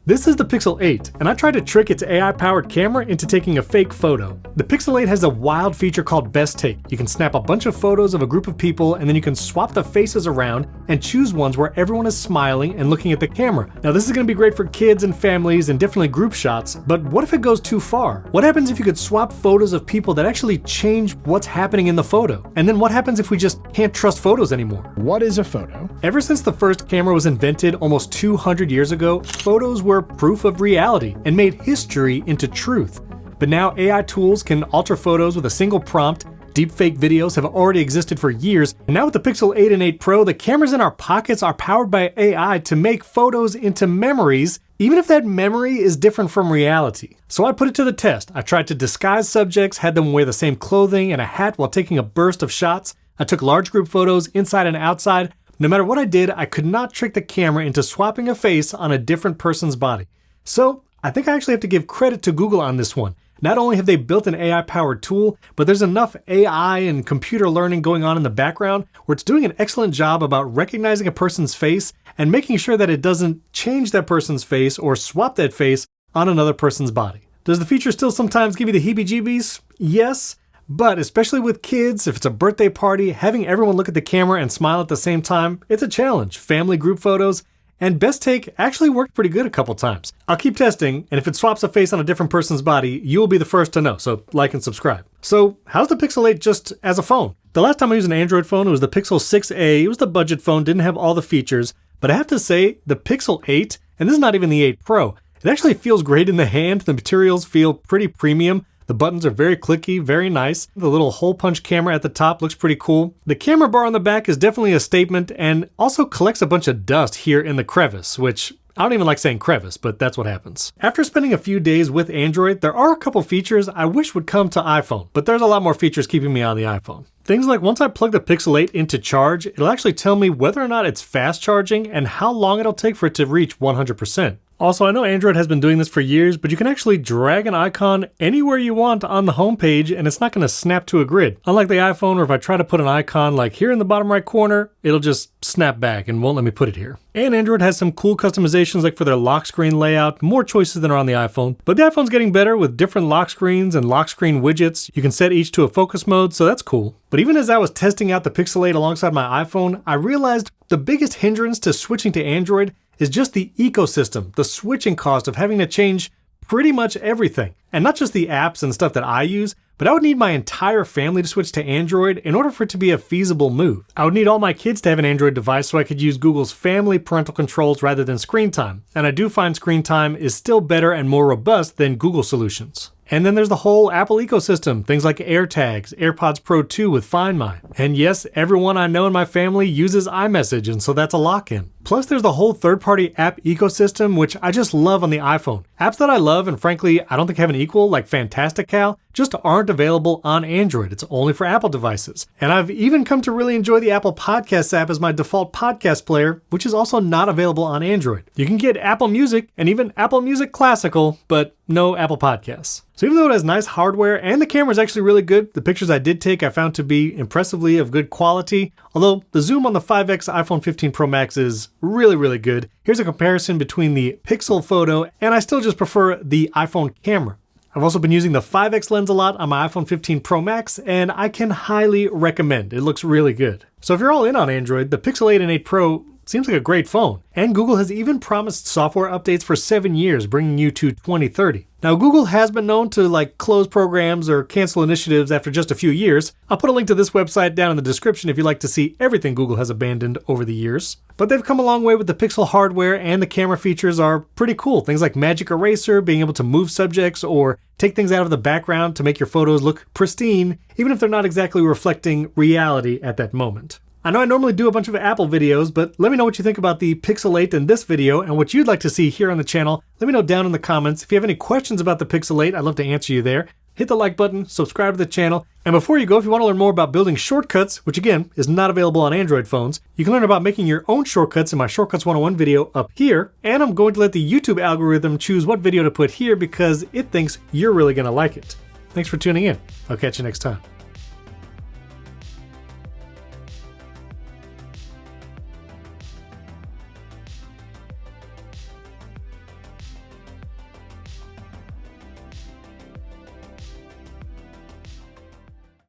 This is the Pixel 8, and I tried to trick its AI-powered camera into taking a fake photo. The Pixel 8 has a wild feature called Best Take. You can snap a bunch of photos of a group of people, and then you can swap the faces around and choose ones where everyone is smiling and looking at the camera. Now this is going to be great for kids and families and definitely group shots, but what if it goes too far? What happens if you could swap photos of people that actually change what's happening in the photo? And then what happens if we just can't trust photos anymore? What is a photo? Ever since the first camera was invented almost 200 years ago, photos were proof of reality and made history into truth. But now AI tools can alter photos with a single prompt. Deepfake videos have already existed for years, and now with the Pixel 8 and 8 Pro, the cameras in our pockets are powered by AI to make photos into memories, even if that memory is different from reality. So I put it to the test. I tried to disguise subjects, had them wear the same clothing and a hat while taking a burst of shots. I took large group photos inside and outside. No matter what I did, I could not trick the camera into swapping a face on a different person's body. So I think I actually have to give credit to Google on this one. Not only have they built an AI-powered tool, but there's enough AI and computer learning going on in the background where it's doing an excellent job about recognizing a person's face and making sure that it doesn't change that person's face or swap that face on another person's body. Does the feature still sometimes give you the heebie-jeebies? Yes. But especially with kids, if it's a birthday party, having everyone look at the camera and smile at the same time, it's a challenge. Family group photos, and Best Take actually worked pretty good a couple times. I'll keep testing, and if it swaps a face on a different person's body, you'll be the first to know, so like and subscribe. So how's the Pixel 8 just as a phone? The last time I used an Android phone, it was the Pixel 6a. It was the budget phone, didn't have all the features, but I have to say, the Pixel 8, and this is not even the 8 Pro, it actually feels great in the hand. The materials feel pretty premium. The buttons are very clicky, very nice. The little hole punch camera at the top looks pretty cool. The camera bar on the back is definitely a statement and also collects a bunch of dust here in the crevice, which I don't even like saying crevice, but that's what happens. After spending a few days with Android, there are a couple features I wish would come to iPhone, but there's a lot more features keeping me on the iPhone. Things like once I plug the Pixel 8 into charge, it'll actually tell me whether or not it's fast charging and how long it'll take for it to reach 100%. Also, I know Android has been doing this for years, but you can actually drag an icon anywhere you want on the home page and it's not going to snap to a grid. Unlike the iPhone, where if I try to put an icon like here in the bottom right corner, it'll just snap back and won't let me put it here. And Android has some cool customizations like for their lock screen layout, more choices than are on the iPhone. But the iPhone's getting better with different lock screens and lock screen widgets. You can set each to a focus mode, so that's cool. But even as I was testing out the Pixel 8 alongside my iPhone, I realized the biggest hindrance to switching to Android is just the ecosystem, the switching cost of having to change pretty much everything. And not just the apps and stuff that I use, but I would need my entire family to switch to Android in order for it to be a feasible move. I would need all my kids to have an Android device so I could use Google's family parental controls rather than screen time. And I do find screen time is still better and more robust than Google solutions. And then there's the whole Apple ecosystem, things like AirTags, AirPods Pro 2 with Find My. And yes, everyone I know in my family uses iMessage, and so that's a lock-in. Plus there's the whole third-party app ecosystem, which I just love on the iPhone. Apps that I love, and frankly, I don't think have an equal, like Fantastical, just aren't available on Android. It's only for Apple devices. And I've even come to really enjoy the Apple Podcasts app as my default podcast player, which is also not available on Android. You can get Apple Music and even Apple Music Classical, but no Apple Podcasts. So even though it has nice hardware and the camera is actually really good, the pictures I did take I found to be impressively of good quality, although the zoom on the 5X iPhone 15 Pro Max is really, really good. Here's a comparison between the Pixel photo, and I still just prefer the iPhone camera. I've also been using the 5X lens a lot on my iPhone 15 Pro Max, and I can highly recommend. It looks really good. So if you're all in on Android, the Pixel 8 and 8 Pro seems like a great phone. And Google has even promised software updates for 7 years, bringing you to 2030. Now, Google has been known to close programs or cancel initiatives after just a few years. I'll put a link to this website down in the description if you'd like to see everything Google has abandoned over the years. But they've come a long way with the Pixel hardware, and the camera features are pretty cool. Things like Magic Eraser, being able to move subjects or take things out of the background to make your photos look pristine, even if they're not exactly reflecting reality at that moment. I know I normally do a bunch of Apple videos, but let me know what you think about the Pixel 8 in this video and what you'd like to see here on the channel. Let me know down in the comments. If you have any questions about the Pixel 8, I'd love to answer you there. Hit the like button, subscribe to the channel, and before you go, if you want to learn more about building shortcuts, which again is not available on Android phones, you can learn about making your own shortcuts in my Shortcuts 101 video up here, and I'm going to let the YouTube algorithm choose what video to put here because it thinks you're really going to like it. Thanks for tuning in. I'll catch you next time.